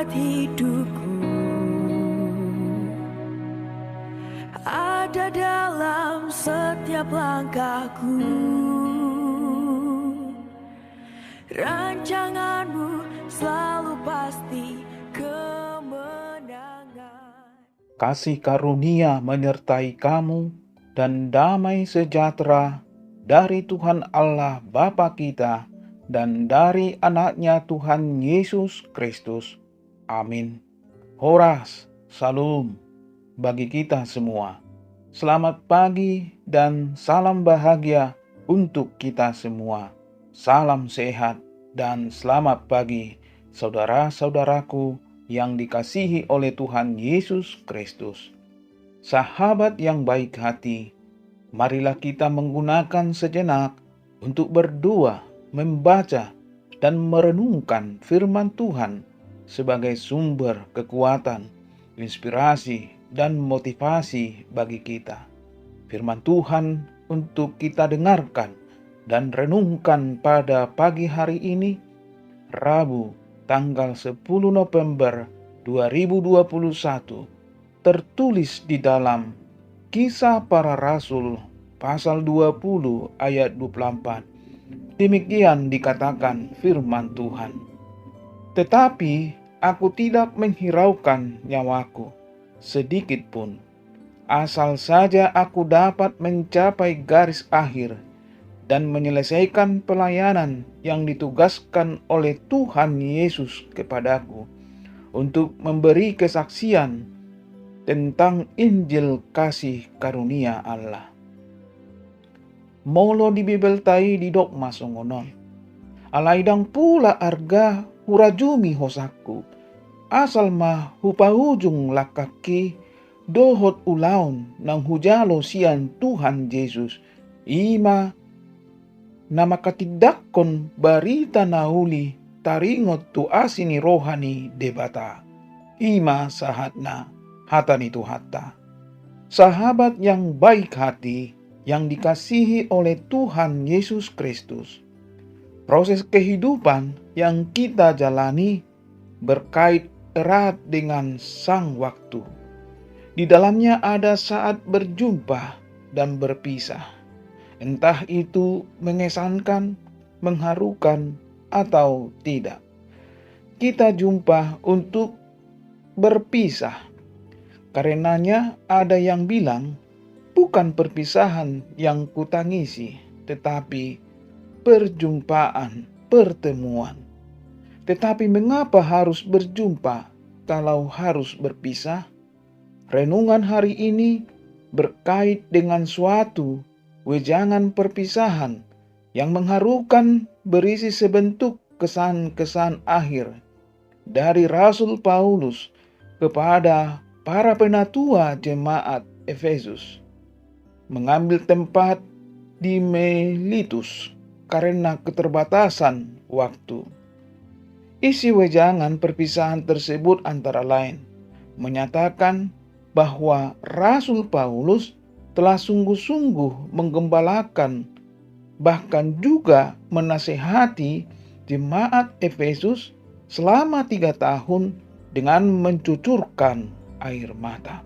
buat hidupku ada dalam setiap langkahku. Rancanganmu selalu pasti kemenangan. Kasih karunia menyertai kamu dan damai sejahtera dari Tuhan Allah Bapa kita dan dari anaknya Tuhan Yesus Kristus. Amin. Horas, Salum bagi kita semua. Selamat pagi dan salam bahagia untuk kita semua. Salam sehat dan selamat pagi saudara-saudaraku yang dikasihi oleh Tuhan Yesus Kristus. Sahabat yang baik hati, marilah kita menggunakan sejenak untuk berdoa, membaca, dan merenungkan firman Tuhan sebagai sumber kekuatan, inspirasi, dan motivasi bagi kita. Firman Tuhan untuk kita dengarkan dan renungkan pada pagi hari ini, Rabu tanggal 10 November 2021, tertulis di dalam Kisah Para Rasul pasal 20 ayat 24. Demikian dikatakan firman Tuhan. Tetapi aku tidak menghiraukan nyawaku sedikit pun, asal saja aku dapat mencapai garis akhir dan menyelesaikan pelayanan yang ditugaskan oleh Tuhan Yesus kepadaku untuk memberi kesaksian tentang Injil kasih karunia Allah. Molo di Bibel tai di dok masongonon. Alaidang pula arga hurajumi hosaku. Asal mah hupahujung lakaki dohot ulaun nang hujalo sian Tuhan Yesus. Ima nama katidakon barita nauli taringot tu asini rohani debata. Ima sahatna hatani tu hatta. Sahabat yang baik hati yang dikasihi oleh Tuhan Yesus Kristus. Proses kehidupan yang kita jalani berkait erat dengan sang waktu. Di dalamnya ada saat berjumpa dan berpisah. Entah itu mengesankan, mengharukan, atau tidak. Kita jumpa untuk berpisah. Karenanya ada yang bilang, bukan perpisahan yang kutangisi, tetapi perjumpaan, pertemuan. Tetapi mengapa harus berjumpa kalau harus berpisah? Renungan hari ini berkait dengan suatu wejangan perpisahan yang mengharukan, berisi sebentuk kesan-kesan akhir dari Rasul Paulus kepada para penatua jemaat Efesus, mengambil tempat di Miletus karena keterbatasan waktu. Isi wejangan perpisahan tersebut antara lain menyatakan bahwa Rasul Paulus telah sungguh-sungguh menggembalakan, bahkan juga menasehati jemaat Efesus selama 3 tahun dengan mencucurkan air mata.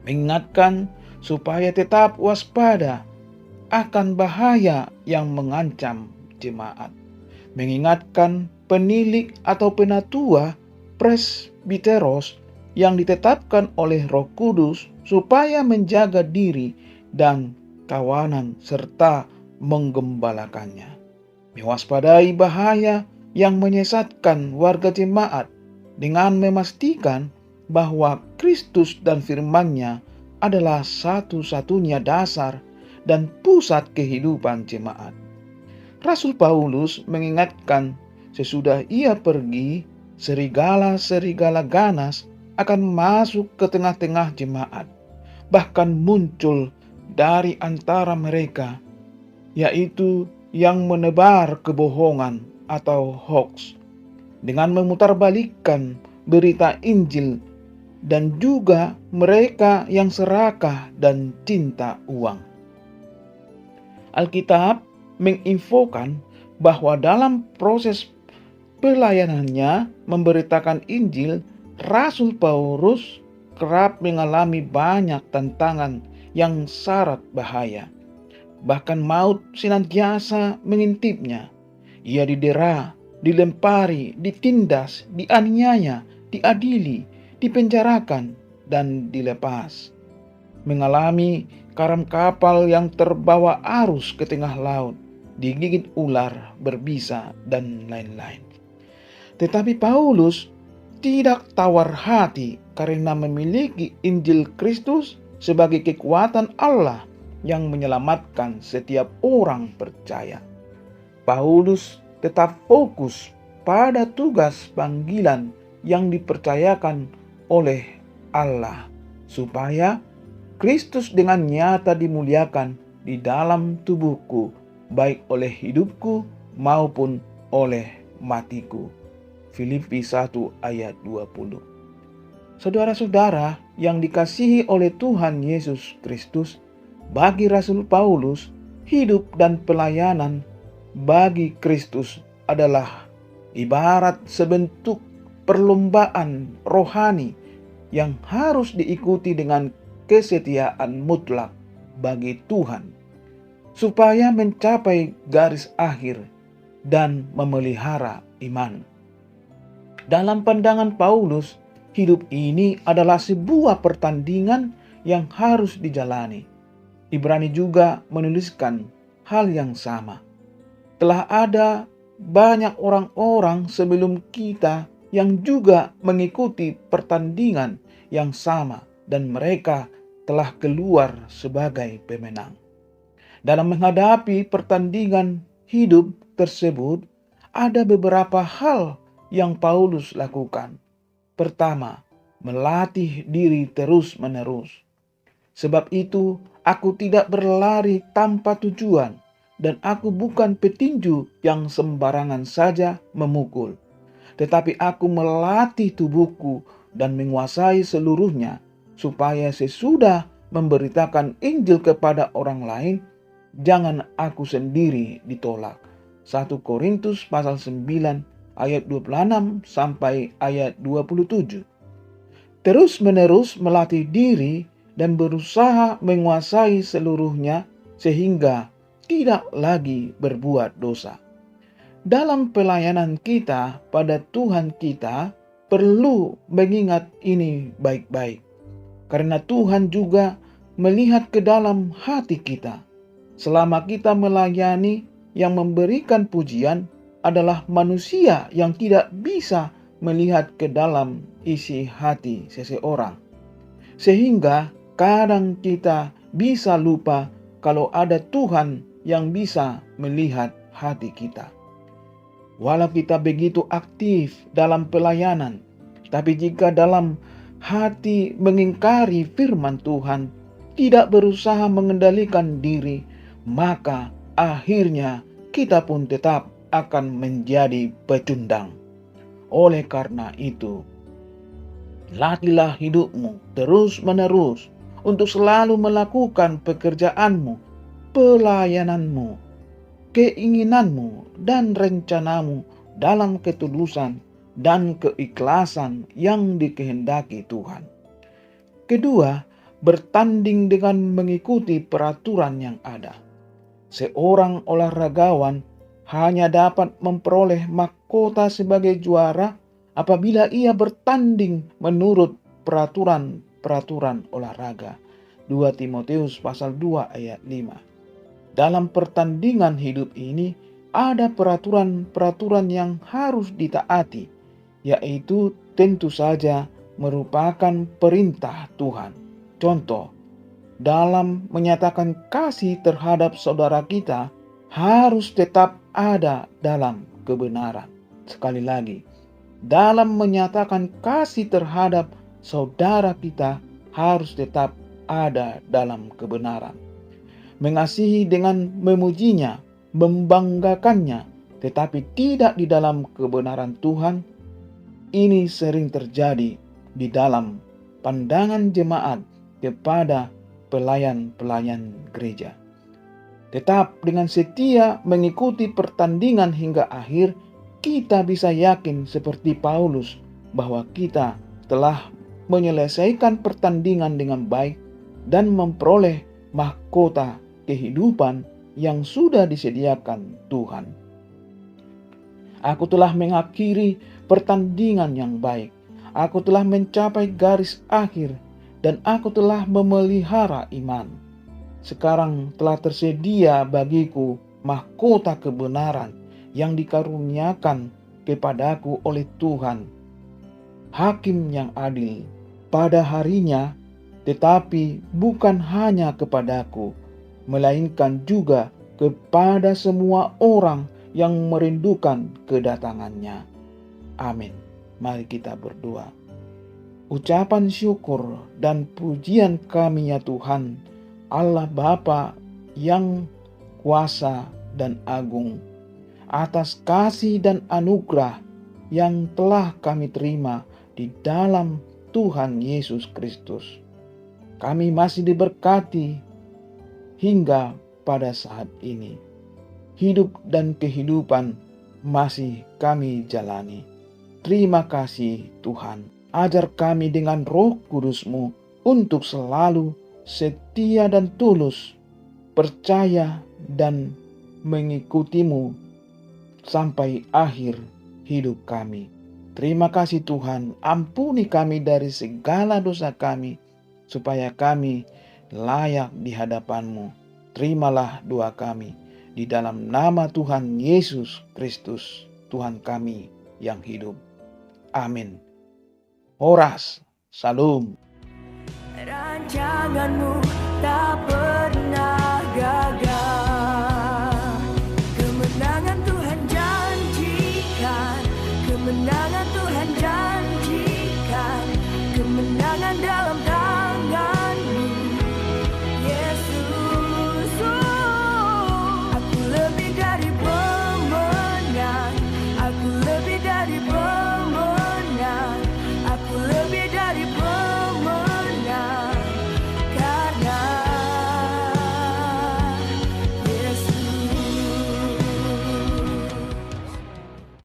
Mengingatkan supaya tetap waspada akan bahaya yang mengancam jemaat. Mengingatkan penilik atau penatua presbiteros yang ditetapkan oleh Roh Kudus supaya menjaga diri dan kawanan serta menggembalakannya. Mewaspadai bahaya yang menyesatkan warga jemaat dengan memastikan bahwa Kristus dan firman-Nya adalah satu-satunya dasar dan pusat kehidupan jemaat. Rasul Paulus mengingatkan sesudah ia pergi, serigala-serigala ganas akan masuk ke tengah-tengah jemaat, bahkan muncul dari antara mereka, yaitu yang menebar kebohongan atau hoax, dengan memutarbalikkan berita Injil, dan juga mereka yang serakah dan cinta uang. Alkitab menginfokan bahwa dalam proses pelayanannya memberitakan Injil, Rasul Paulus kerap mengalami banyak tantangan yang syarat bahaya. Bahkan maut senantiasa mengintipnya. Ia didera, dilempari, ditindas, dianiaya, diadili, dipenjarakan, dan dilepas. Mengalami karam kapal yang terbawa arus ke tengah laut, digigit ular, berbisa, dan lain-lain. Tetapi Paulus tidak tawar hati karena memiliki Injil Kristus sebagai kekuatan Allah yang menyelamatkan setiap orang percaya. Paulus tetap fokus pada tugas panggilan yang dipercayakan oleh Allah, supaya Kristus dengan nyata dimuliakan di dalam tubuhku, baik oleh hidupku maupun oleh matiku. Filipi 1 ayat 20. Saudara-saudara yang dikasihi oleh Tuhan Yesus Kristus, bagi Rasul Paulus, hidup dan pelayanan bagi Kristus adalah ibarat sebentuk perlombaan rohani yang harus diikuti dengan kesetiaan mutlak bagi Tuhan, supaya mencapai garis akhir dan memelihara iman. Dalam pandangan Paulus, hidup ini adalah sebuah pertandingan yang harus dijalani. Ibrani juga menuliskan hal yang sama. Telah ada banyak orang-orang sebelum kita yang juga mengikuti pertandingan yang sama, dan mereka telah keluar sebagai pemenang. Dalam menghadapi pertandingan hidup tersebut, ada beberapa hal yang Paulus lakukan. Pertama, melatih diri terus-menerus. Sebab itu, aku tidak berlari tanpa tujuan, dan aku bukan petinju yang sembarangan saja memukul. Tetapi aku melatih tubuhku dan menguasai seluruhnya, supaya sesudah memberitakan Injil kepada orang lain, jangan aku sendiri ditolak. 1 Korintus pasal 9 ayat 26 sampai ayat 27. Terus-menerus melatih diri dan berusaha menguasai seluruhnya sehingga tidak lagi berbuat dosa. Dalam pelayanan kita pada Tuhan kita perlu mengingat ini baik-baik, karena Tuhan juga melihat ke dalam hati kita. Selama kita melayani, yang memberikan pujian adalah manusia yang tidak bisa melihat ke dalam isi hati seseorang. Sehingga kadang kita bisa lupa kalau ada Tuhan yang bisa melihat hati kita. Walau kita begitu aktif dalam pelayanan, tapi jika dalam hati mengingkari firman Tuhan, tidak berusaha mengendalikan diri, maka akhirnya kita pun tetap akan menjadi pecundang. Oleh karena itu, latihlah hidupmu terus-menerus untuk selalu melakukan pekerjaanmu, pelayananmu, keinginanmu, dan rencanamu dalam ketulusan dan keikhlasan yang dikehendaki Tuhan. Kedua, bertanding dengan mengikuti peraturan yang ada. Seorang olahragawan hanya dapat memperoleh mahkota sebagai juara apabila ia bertanding menurut peraturan olahraga. 2 Timotius pasal 2 ayat 5. Dalam pertandingan hidup ini ada peraturan-peraturan yang harus ditaati, yaitu tentu saja merupakan perintah Tuhan. Contoh, dalam menyatakan kasih terhadap saudara kita harus tetap ada dalam kebenaran. Sekali lagi, dalam menyatakan kasih terhadap saudara kita harus tetap ada dalam kebenaran. Mengasihi dengan memujinya, membanggakannya, tetapi tidak di dalam kebenaran Tuhan, ini sering terjadi di dalam pandangan jemaat kepada pelayan-pelayan gereja. Tetap dengan setia mengikuti pertandingan hingga akhir, kita bisa yakin seperti Paulus bahwa kita telah menyelesaikan pertandingan dengan baik dan memperoleh mahkota kehidupan yang sudah disediakan Tuhan. Aku telah mengakhiri pertandingan yang baik. Aku telah mencapai garis akhir dan aku telah memelihara iman. Sekarang telah tersedia bagiku mahkota kebenaran yang dikaruniakan kepadaku oleh Tuhan, Hakim yang adil, pada harinya, tetapi bukan hanya kepadaku, melainkan juga kepada semua orang yang merindukan kedatangannya. Amin. Mari kita berdoa. Ucapan syukur dan pujian kami ya Tuhan, Allah Bapa yang kuasa dan agung, atas kasih dan anugerah yang telah kami terima di dalam Tuhan Yesus Kristus. Kami masih diberkati hingga pada saat ini. Hidup dan kehidupan masih kami jalani. Terima kasih Tuhan. Ajar kami dengan Roh Kudus-Mu untuk selalu setia dan tulus, percaya dan mengikutimu sampai akhir hidup kami. Terima kasih Tuhan, ampuni kami dari segala dosa kami, supaya kami layak di hadapan-Mu. Terimalah doa kami, di dalam nama Tuhan Yesus Kristus, Tuhan kami yang hidup. Amin. Horas, Salum. Rancangan-Mu tak pernah gagal. Kemenangan Tuhan janjikan, kemenangan Tuhan janjikan, kemenangan dalam